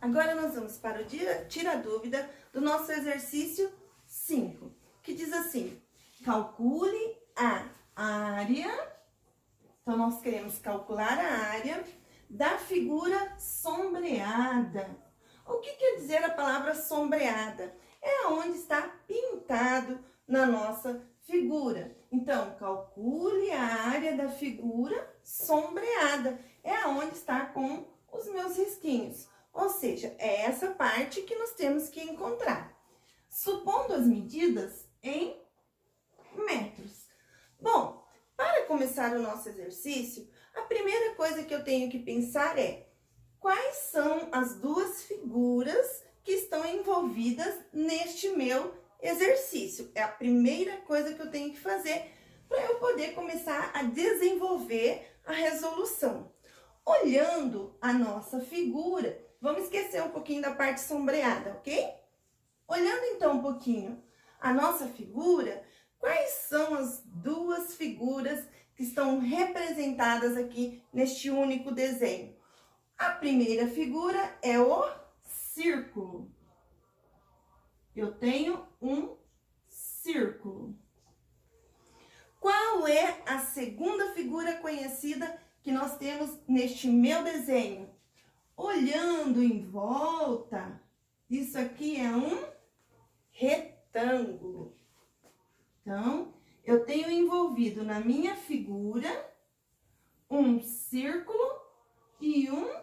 Agora nós vamos para o Tira Dúvida do nosso exercício 5, que diz assim: calcule a área. Então, nós queremos calcular a área da figura sombreada. O que quer dizer a palavra sombreada? É onde está pintado na nossa figura. Então, calcule a área da figura sombreada. É onde está com os meus risquinhos. Ou seja, é essa parte que nós temos que encontrar. Supondo as medidas em metros. Bom, para começar o nosso exercício, a primeira coisa que eu tenho que pensar é: quais são as duas figuras que estão envolvidas neste meu exercício? É a primeira coisa que eu tenho que fazer para eu poder começar a desenvolver a resolução. Olhando a nossa figura, vamos esquecer um pouquinho da parte sombreada, ok? Olhando então um pouquinho a nossa figura, quais são as duas figuras que estão representadas aqui neste único desenho? A primeira figura é o círculo. Eu tenho um círculo. Qual é a segunda figura conhecida que nós temos neste meu desenho? Olhando em volta, isso aqui é um retângulo. Então, eu tenho envolvido na minha figura um círculo e um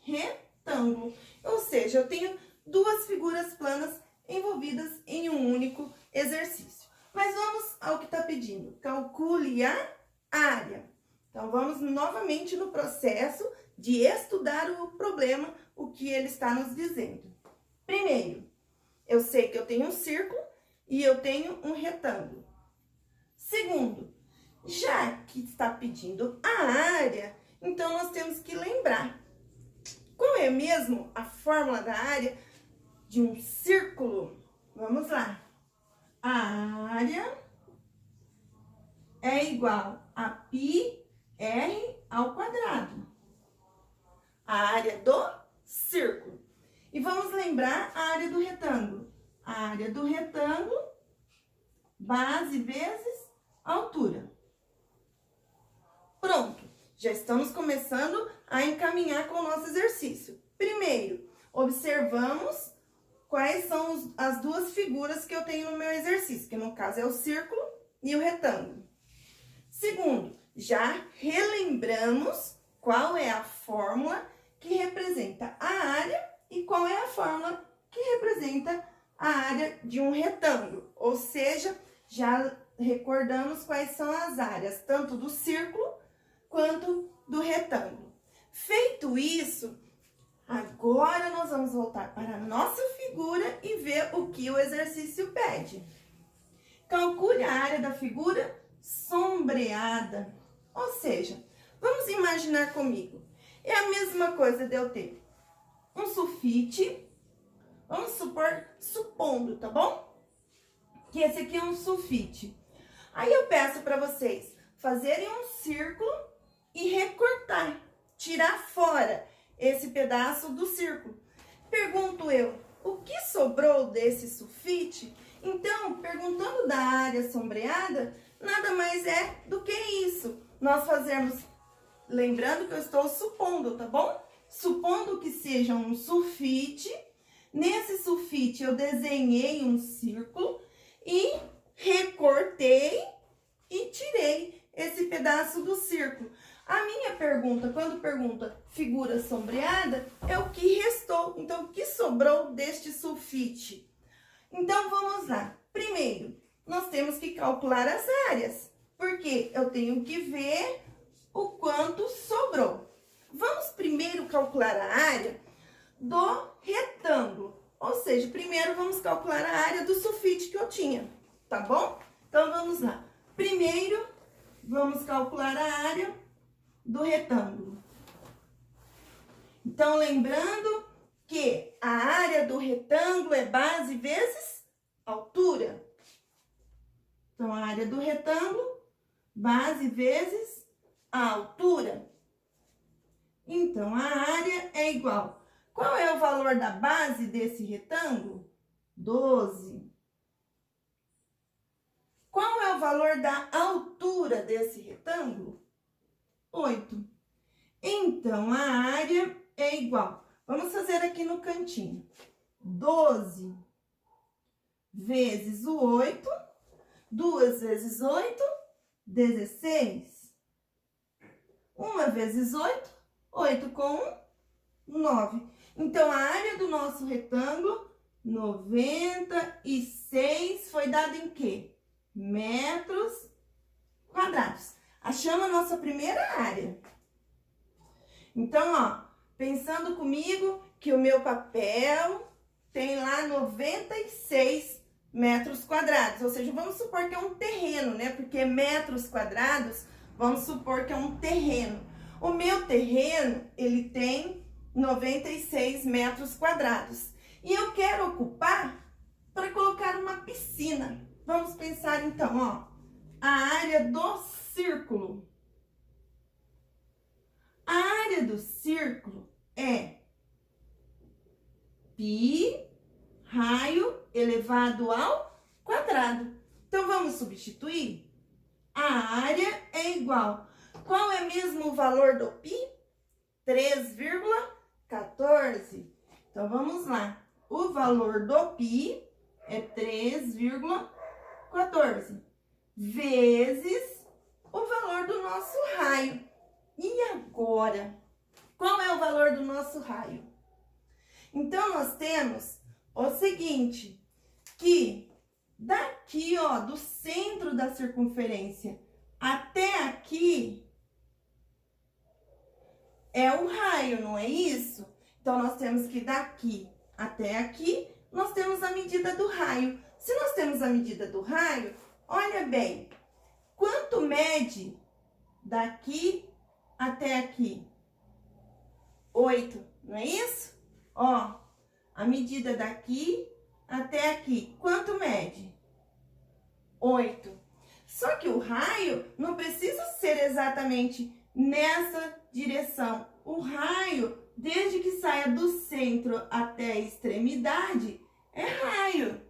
retângulo. Ou seja, eu tenho duas figuras planas envolvidas em um único exercício. Mas vamos ao que está pedindo. Calcule a área. Então, vamos novamente no processo de estudar o problema, o que ele está nos dizendo. Primeiro, eu sei que eu tenho um círculo e eu tenho um retângulo. Segundo, já que está pedindo a área, então nós temos que lembrar. Qual é mesmo a fórmula da área de um círculo? Vamos lá. A área é igual a πr ao quadrado. A área do círculo. E vamos lembrar a área do retângulo. A área do retângulo, base vezes altura. Pronto, já estamos começando a encaminhar com o nosso exercício. Primeiro, observamos quais são as duas figuras que eu tenho no meu exercício, que no caso é o círculo e o retângulo. Segundo, já relembramos qual é a fórmula que representa a área e qual é a fórmula que representa a área de um retângulo. Ou seja, já recordamos quais são as áreas, tanto do círculo quanto do retângulo. Feito isso, agora nós vamos voltar para a nossa figura e ver o que o exercício pede. Calcule a área da figura sombreada. Ou seja, vamos imaginar comigo. É a mesma coisa de eu ter um sulfite. Vamos supondo, tá bom? Que esse aqui é um sulfite. Aí eu peço para vocês fazerem um círculo e recortar, tirar fora esse pedaço do círculo. Pergunto eu, o que sobrou desse sulfite? Então, perguntando da área sombreada, nada mais é do que isso. Nós fazemos, lembrando que eu estou supondo, tá bom? Supondo que seja um sulfite. Nesse sulfite eu desenhei um círculo e recortei e tirei esse pedaço do círculo. A minha pergunta, quando pergunta figura sombreada, é o que restou. Então, o que sobrou deste sulfite? Então, vamos lá. Primeiro, nós temos que calcular as áreas, porque eu tenho que ver o quanto sobrou. Vamos primeiro calcular a área do retângulo. Ou seja, primeiro vamos calcular a área do sulfite que eu tinha, tá bom? Então, vamos lá. Primeiro, vamos calcular a área do retângulo. Então, lembrando que a área do retângulo é base vezes altura. Então, a área do retângulo, base vezes a altura. Então, a área é igual Qual é o valor da base desse retângulo? 12. Qual é o valor da altura desse retângulo? 8. Então, a área é igual. Vamos fazer aqui no cantinho. 12 vezes o 8. 2 vezes 8, 16. 1 vezes 8, 8 com 1, 9. Então, a área do nosso retângulo, 96, foi dada em quê? Metros quadrados. Achamos a nossa primeira área. Então, ó, pensando comigo que o meu papel tem lá 96 metros quadrados. Ou seja, vamos supor que é um terreno, né? Porque metros quadrados, vamos supor que é um terreno. O meu terreno, ele tem 96 metros quadrados. E eu quero ocupar para colocar uma piscina. Vamos pensar então, ó, a área do círculo. A área do círculo é π raio elevado ao quadrado. Então, vamos substituir? A área é igual. Qual é mesmo o valor do π? 3,14. Então, vamos lá. O valor do π é 3,14 vezes o valor do nosso raio. E agora, qual é o valor do nosso raio? Então, nós temos o seguinte, que daqui, ó, do centro da circunferência até aqui é o raio, não é isso? Então, nós temos que daqui até aqui, nós temos a medida do raio. Se nós temos a medida do raio, olha bem, quanto mede daqui até aqui? 8, não é isso? Ó, a medida daqui até aqui, quanto mede? 8. Só que o raio não precisa ser exatamente nessa direção. O raio, desde que saia do centro até a extremidade, é raio.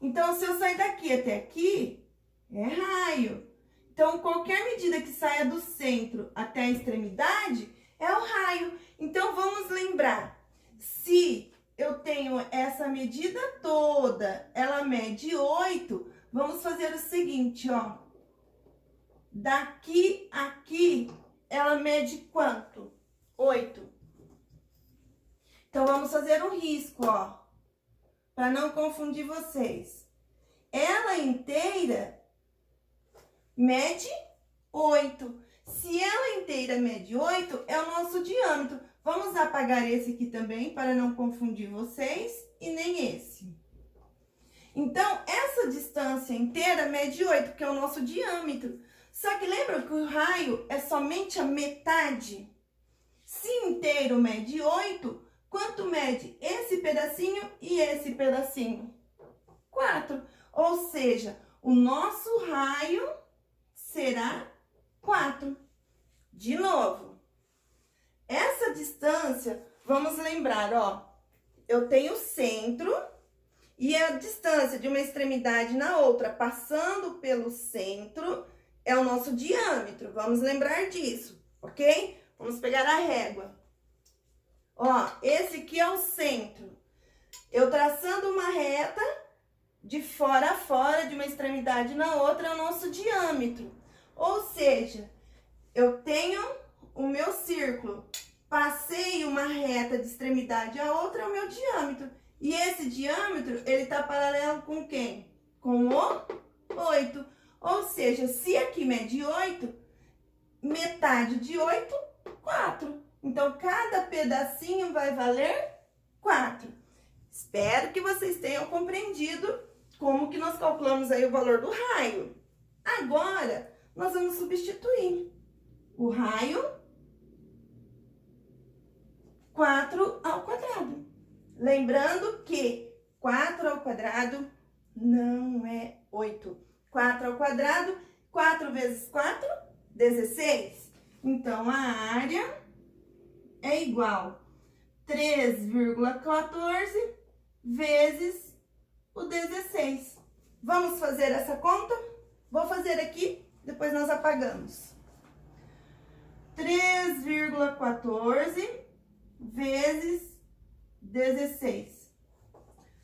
Então, se eu sair daqui até aqui, é raio. Então, qualquer medida que saia do centro até a extremidade é o raio. Então, vamos lembrar, se eu tenho essa medida toda, ela mede 8, vamos fazer o seguinte, ó. Daqui a aqui, ela mede quanto? 8. Então, vamos fazer um risco, ó, para não confundir vocês. Ela inteira mede 8. Se ela inteira mede 8, é o nosso diâmetro. Vamos apagar esse aqui também, para não confundir vocês, e nem esse. Então, essa distância inteira mede 8, que é o nosso diâmetro. Só que lembra que o raio é somente a metade? Se inteiro mede 8, quanto mede esse pedacinho e esse pedacinho? 4. Ou seja, o nosso raio será 4. De novo. Essa distância, vamos lembrar, ó, eu tenho o centro e a distância de uma extremidade na outra, passando pelo centro, é o nosso diâmetro. Vamos lembrar disso, ok? Vamos pegar a régua. Ó, esse aqui é o centro. Eu traçando uma reta de fora a fora, de uma extremidade na outra, é o nosso diâmetro. Ou seja, eu tenho o meu círculo, passei uma reta de extremidade a outra, é o meu diâmetro. E esse diâmetro, ele tá paralelo com quem? Com o 8. Ou seja, se aqui mede 8, metade de 8, 4. Então, cada pedacinho vai valer 4. Espero que vocês tenham compreendido como que nós calculamos aí o valor do raio. Agora, nós vamos substituir o raio 4 ao quadrado. Lembrando que 4 ao quadrado não é 8. 4 ao quadrado, 4 vezes 4, 16. Então, a área é igual a 3,14 vezes o 16. Vamos fazer essa conta? Vou fazer aqui, depois nós apagamos. 3,14 vezes 16.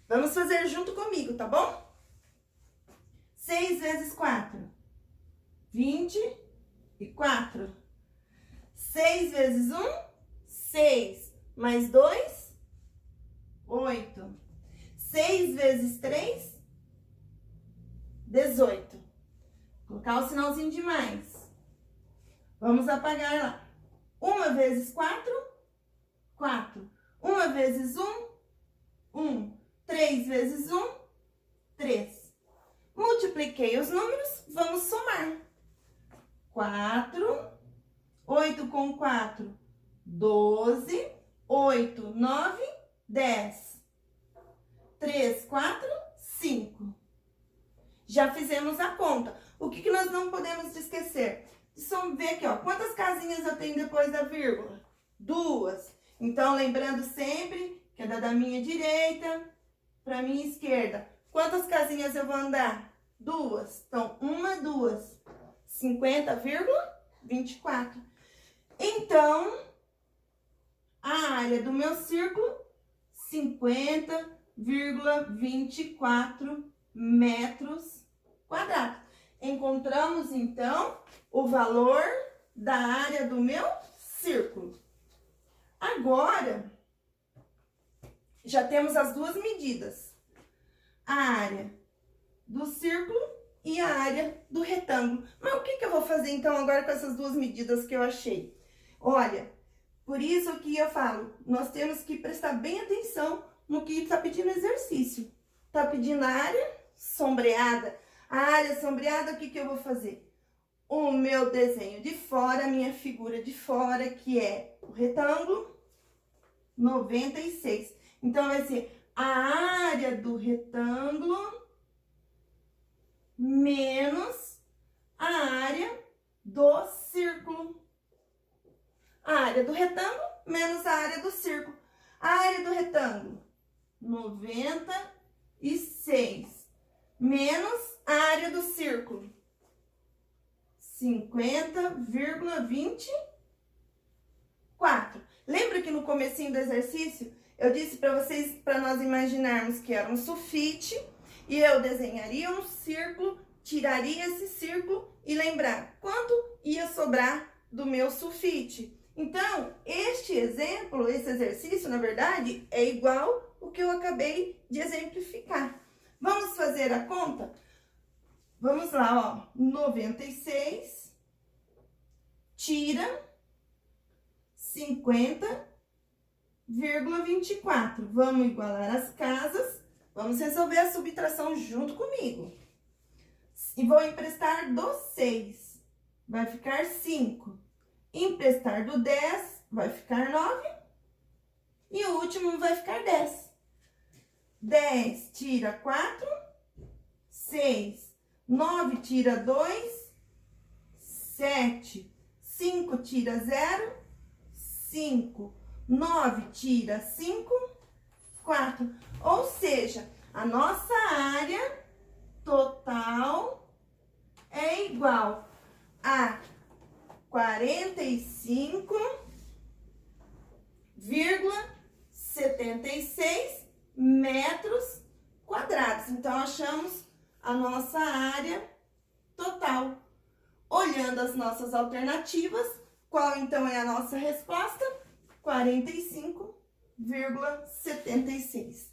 Vamos fazer junto comigo, tá bom? 6 vezes 4, 24. 6 vezes 1, 6. Mais 2, 8. 6 vezes 3, 18. Vou colocar o sinalzinho de mais. Vamos apagar lá. 1 vezes 4, 4. 1 vezes 1, 1. 3 vezes 1, 3. Multipliquei os números, vamos somar. 4, 8 com 4, 12, 8, 9, 10. 3, 4, 5. Já fizemos a conta. O que nós não podemos esquecer? Só ver aqui, ó, quantas casinhas eu tenho depois da vírgula? 2. Então, lembrando sempre que é da minha direita para minha esquerda. Quantas casinhas eu vou andar? 2. Então, 1, 2. 50,24. Então, a área do meu círculo, 50,24 metros quadrados. Encontramos, então, o valor da área do meu círculo. Agora, já temos as duas medidas. A área do círculo e a área do retângulo. Mas o que eu vou fazer, então, agora com essas duas medidas que eu achei? Olha, por isso que eu falo, nós temos que prestar bem atenção no que está pedindo exercício. Está pedindo a área sombreada. A área sombreada, o que eu vou fazer? O meu desenho de fora, a minha figura de fora, que é o retângulo, 96. Então, vai ser a área do retângulo menos a área do círculo. A área do retângulo menos a área do círculo. A área do retângulo, 96. Menos a área do círculo, 50,24. Lembra que no comecinho do exercício eu disse para vocês, para nós imaginarmos que era um sulfite e eu desenharia um círculo, tiraria esse círculo e lembrar quanto ia sobrar do meu sulfite. Então, este exemplo, esse exercício, na verdade, é igual o que eu acabei de exemplificar. Vamos fazer a conta? Vamos lá, ó. 96 tira 50,24. Vamos igualar as casas. Vamos resolver a subtração junto comigo. E vou emprestar do 6. Vai ficar 5. Emprestar do 10. Vai ficar 9. E o último vai ficar 10. 10 tira 4, 6, 9 tira 2, 7, 5 tira 0, 5, 9 tira 5, 4. Ou seja, a nossa área total é igual a 45,76 metros quadrados. Então, achamos a nossa área total. Olhando as nossas alternativas, qual então é a nossa resposta? 45,76.